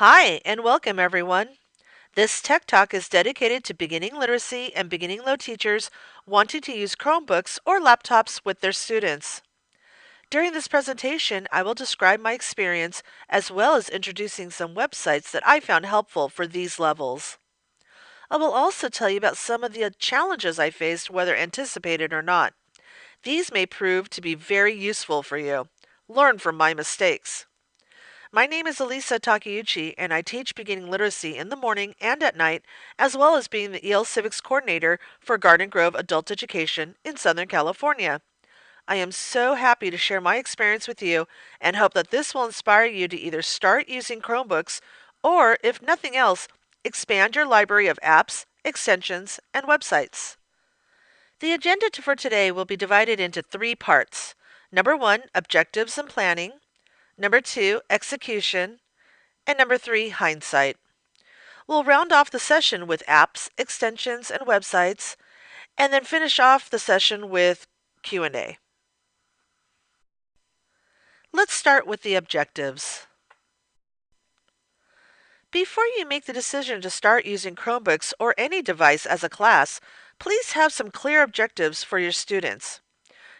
Hi, and welcome everyone. This Tech Talk is dedicated to beginning literacy and beginning low teachers wanting to use Chromebooks or laptops with their students. During this presentation, I will describe my experience as well as introducing some websites that I found helpful for these levels. I will also tell you about some of the challenges I faced, whether anticipated or not. These may prove to be very useful for you. Learn from my mistakes. My name is Alisa Takeuchi, and I teach beginning literacy in the morning and at night, as well as being the EL Civics Coordinator for Garden Grove Adult Education in Southern California. I am so happy to share my experience with you and hope that this will inspire you to either start using Chromebooks or, if nothing else, expand your library of apps, extensions, and websites. The agenda for today will be divided into three parts. Number one, objectives and planning. Number two, execution. And number three, hindsight. We'll round off the session with apps, extensions, and websites, and then finish off the session with Q&A. Let's start with the objectives. Before you make the decision to start using Chromebooks or any device as a class, please have some clear objectives for your students.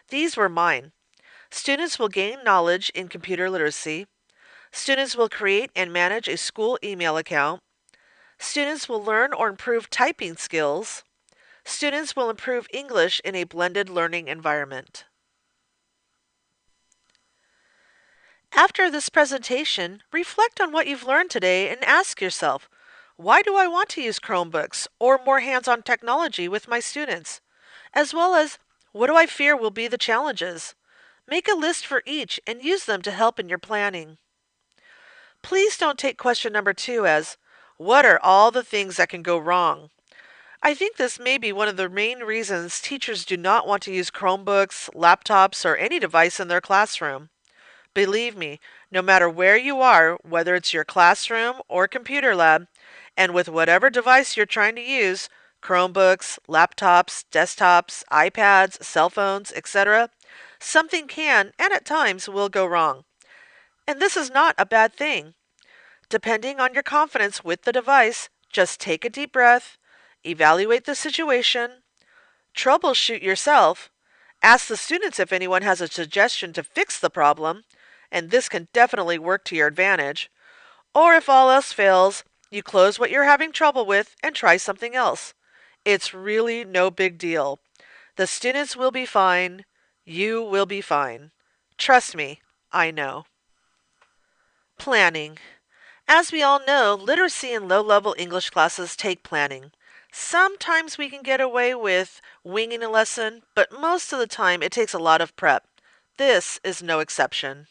These were mine. Students will gain knowledge in computer literacy. Students will create and manage a school email account. Students will learn or improve typing skills. Students will improve English in a blended learning environment. After this presentation, reflect on what you've learned today and ask yourself, why do I want to use Chromebooks or more hands-on technology with my students? As well as, what do I fear will be the challenges? Make a list for each and use them to help in your planning. Please don't take question number 2 as, what are all the things that can go wrong? I think this may be one of the main reasons teachers do not want to use Chromebooks, laptops, or any device in their classroom. Believe me, no matter where you are, whether it's your classroom or computer lab, and with whatever device you're trying to use, Chromebooks, laptops, desktops, iPads, cell phones, etc., something can and at times will go wrong. And this is not a bad thing. Depending on your confidence with the device, just take a deep breath, evaluate the situation, troubleshoot yourself, ask the students if anyone has a suggestion to fix the problem, and this can definitely work to your advantage, or if all else fails, you close what you're having trouble with and try something else. It's really no big deal. The students will be fine. You will be fine. Trust me, I know. Planning. As we all know, literacy and low-level English classes take planning. Sometimes we can get away with winging a lesson, but most of the time it takes a lot of prep. This is no exception.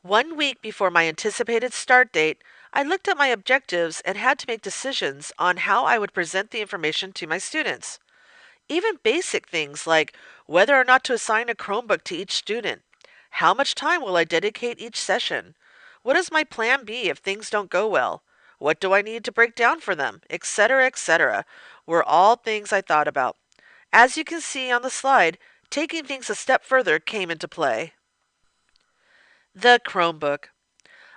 1 week before my anticipated start date, I looked at my objectives and had to make decisions on how I would present the information to my students. Even basic things like whether or not to assign a Chromebook to each student. How much time will I dedicate each session? What is my plan B if things don't go well? What do I need to break down for them? Etc., etc. were all things I thought about. As you can see on the slide, taking things a step further came into play. The Chromebook.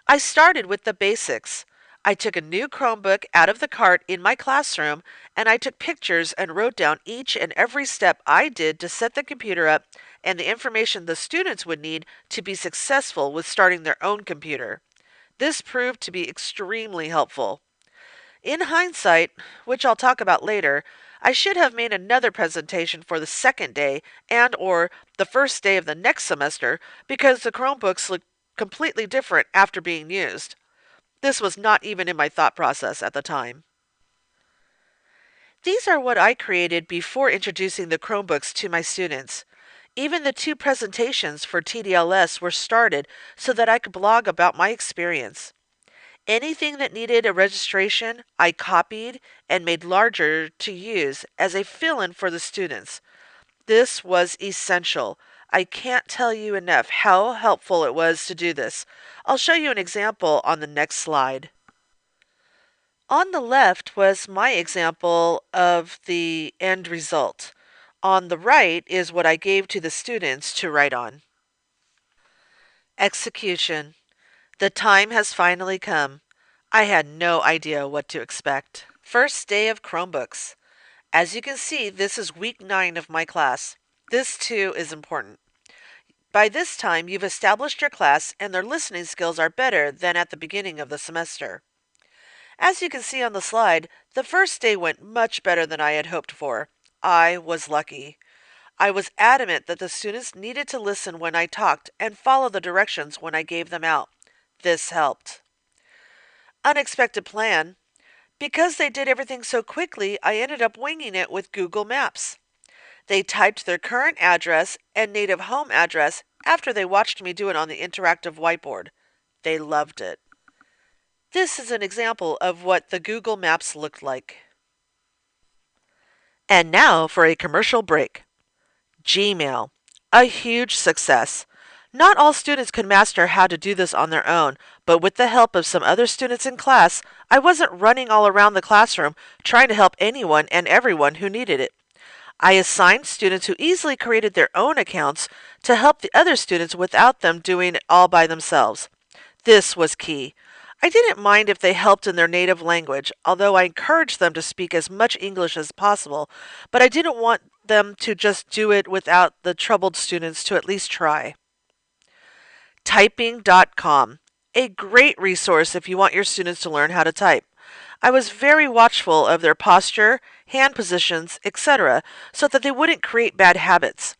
I started with the basics. I took a new Chromebook out of the cart in my classroom and I took pictures and wrote down each and every step I did to set the computer up and the information the students would need to be successful with starting their own computer. This proved to be extremely helpful. In hindsight, which I'll talk about later, I should have made another presentation for the second day and or the first day of the next semester because the Chromebooks looked completely different after being used. This was not even in my thought process at the time. These are what I created before introducing the Chromebooks to my students. Even the 2 presentations for TDLS were started so that I could blog about my experience. Anything that needed a registration, I copied and made larger to use as a fill-in for the students. This was essential. I can't tell you enough how helpful it was to do this. I'll show you an example on the next slide. On the left was my example of the end result. On the right is what I gave to the students to write on. Execution. The time has finally come. I had no idea what to expect. First day of Chromebooks. As you can see, this is week 9 of my class. This too is important. By this time, you've established your class and their listening skills are better than at the beginning of the semester. As you can see on the slide, the first day went much better than I had hoped for. I was lucky. I was adamant that the students needed to listen when I talked and follow the directions when I gave them out. This helped. Unexpected plan. Because they did everything so quickly, I ended up winging it with Google Maps. They typed their current address and native home address after they watched me do it on the interactive whiteboard. They loved it. This is an example of what the Google Maps looked like. And now for a commercial break. Gmail. A huge success. Not all students could master how to do this on their own, but with the help of some other students in class, I wasn't running all around the classroom trying to help anyone and everyone who needed it. I assigned students who easily created their own accounts to help the other students without them doing it all by themselves. This was key. I didn't mind if they helped in their native language, although I encouraged them to speak as much English as possible, but I didn't want them to just do it without the troubled students to at least try. Typing.com. A great resource if you want your students to learn how to type. I was very watchful of their posture, hand positions, etc., so that they wouldn't create bad habits.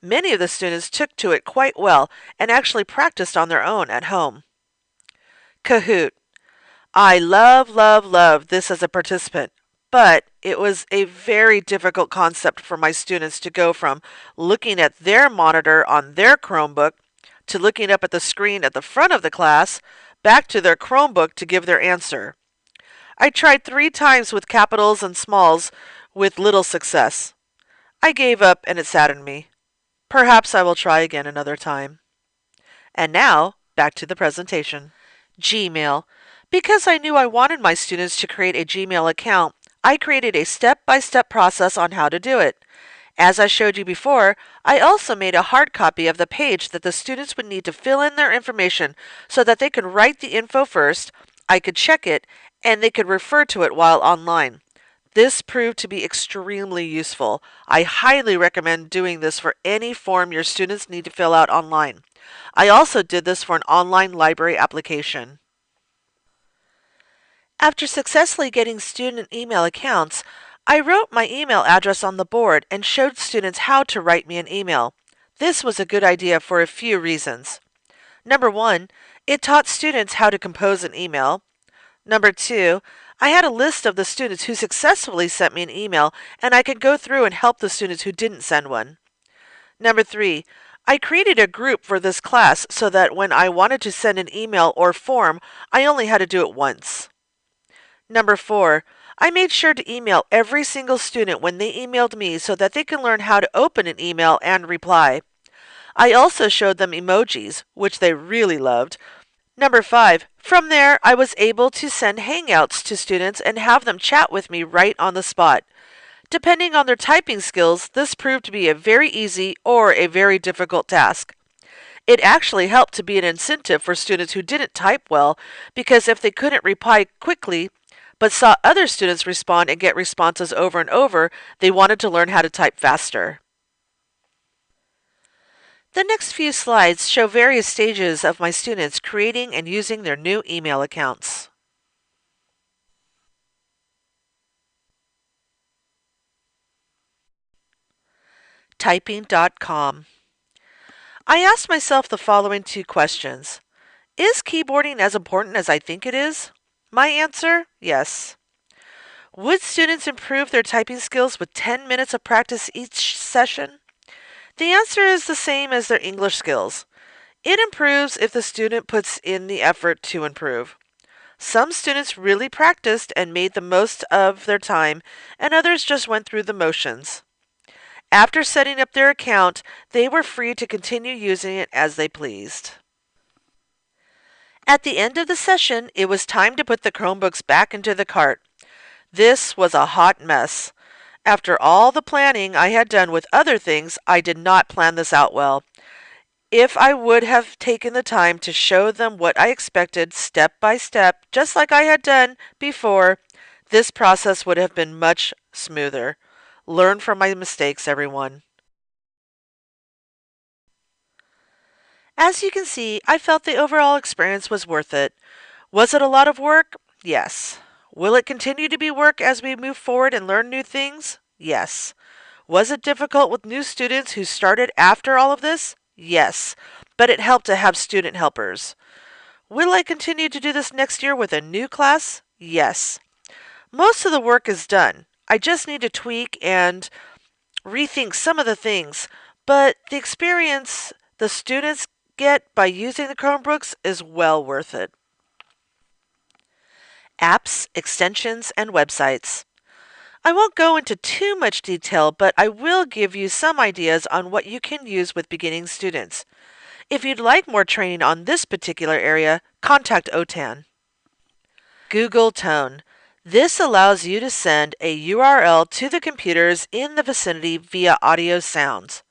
Many of the students took to it quite well and actually practiced on their own at home. Kahoot. I love this as a participant, but it was a very difficult concept for my students to go from looking at their monitor on their Chromebook to looking up at the screen at the front of the class, back to their Chromebook to give their answer. I tried 3 times with capitals and smalls with little success. I gave up and it saddened me. Perhaps I will try again another time. And now, back to the presentation. Gmail. Because I knew I wanted my students to create a Gmail account, I created a step-by-step process on how to do it. As I showed you before, I also made a hard copy of the page that the students would need to fill in their information so that they could write the info first, I could check it, and they could refer to it while online. This proved to be extremely useful. I highly recommend doing this for any form your students need to fill out online. I also did this for an online library application. After successfully getting student email accounts, I wrote my email address on the board and showed students how to write me an email. This was a good idea for a few reasons. Number 1, it taught students how to compose an email. Number 2, I had a list of the students who successfully sent me an email, and I could go through and help the students who didn't send one. Number 3, I created a group for this class so that when I wanted to send an email or form, I only had to do it once. Number 4, I made sure to email every single student when they emailed me so that they can learn how to open an email and reply. I also showed them emojis, which they really loved. Number 5, from there I was able to send hangouts to students and have them chat with me right on the spot. Depending on their typing skills, this proved to be a very easy or a very difficult task. It actually helped to be an incentive for students who didn't type well, because if they couldn't reply quickly but saw other students respond and get responses over and over, they wanted to learn how to type faster. The next few slides show various stages of my students creating and using their new email accounts. Typing.com. I asked myself the following 2 questions. Is keyboarding as important as I think it is? My answer, yes. Would students improve their typing skills with 10 minutes of practice each session? The answer is the same as their English skills. It improves if the student puts in the effort to improve. Some students really practiced and made the most of their time, and others just went through the motions. After setting up their account, they were free to continue using it as they pleased. At the end of the session, it was time to put the Chromebooks back into the cart. This was a hot mess. After all the planning I had done with other things, I did not plan this out well. If I would have taken the time to show them what I expected step by step, just like I had done before, this process would have been much smoother. Learn from my mistakes, everyone. As you can see, I felt the overall experience was worth it. Was it a lot of work? Yes. Will it continue to be work as we move forward and learn new things? Yes. Was it difficult with new students who started after all of this? Yes. But it helped to have student helpers. Will I continue to do this next year with a new class? Yes. Most of the work is done. I just need to tweak and rethink some of the things, but the experience the students get by using the Chromebooks is well worth it. Apps, extensions, and websites. I won't go into too much detail, but I will give you some ideas on what you can use with beginning students. If you'd like more training on this particular area, contact OTAN. Google Tone. This allows you to send a URL to the computers in the vicinity via audio sounds.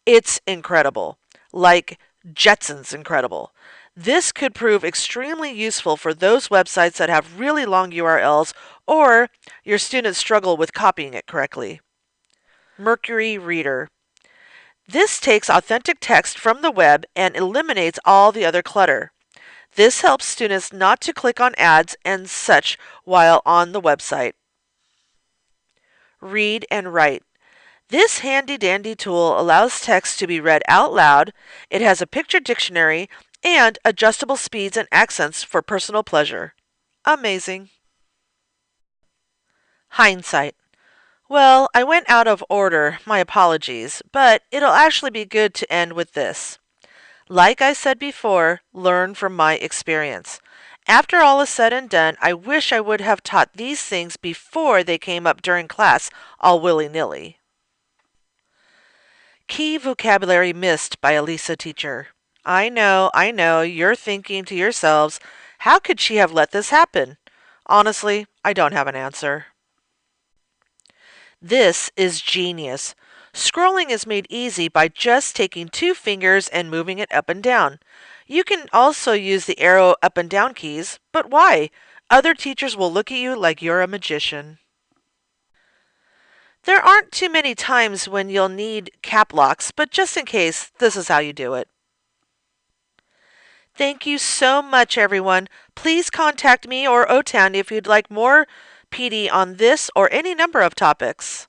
It's incredible. Like Jetsons incredible. This could prove extremely useful for those websites that have really long URLs or your students struggle with copying it correctly. Mercury Reader. This takes authentic text from the web and eliminates all the other clutter. This helps students not to click on ads and such while on the website. Read and Write. This handy-dandy tool allows text to be read out loud. It has a picture dictionary and adjustable speeds and accents for personal pleasure. Amazing. Hindsight. Well, I went out of order, my apologies, but it'll actually be good to end with this. Like I said before, learn from my experience. After all is said and done, I wish I would have taught these things before they came up during class all willy-nilly. Key vocabulary missed by Alisa teacher. I know, you're thinking to yourselves, how could she have let this happen? Honestly, I don't have an answer. This is genius. Scrolling is made easy by just taking two fingers and moving it up and down. You can also use the arrow up and down keys, but why? Other teachers will look at you like you're a magician. There aren't too many times when you'll need cap locks, but just in case, this is how you do it. Thank you so much, everyone. Please contact me or OTAN if you'd like more PD on this or any number of topics.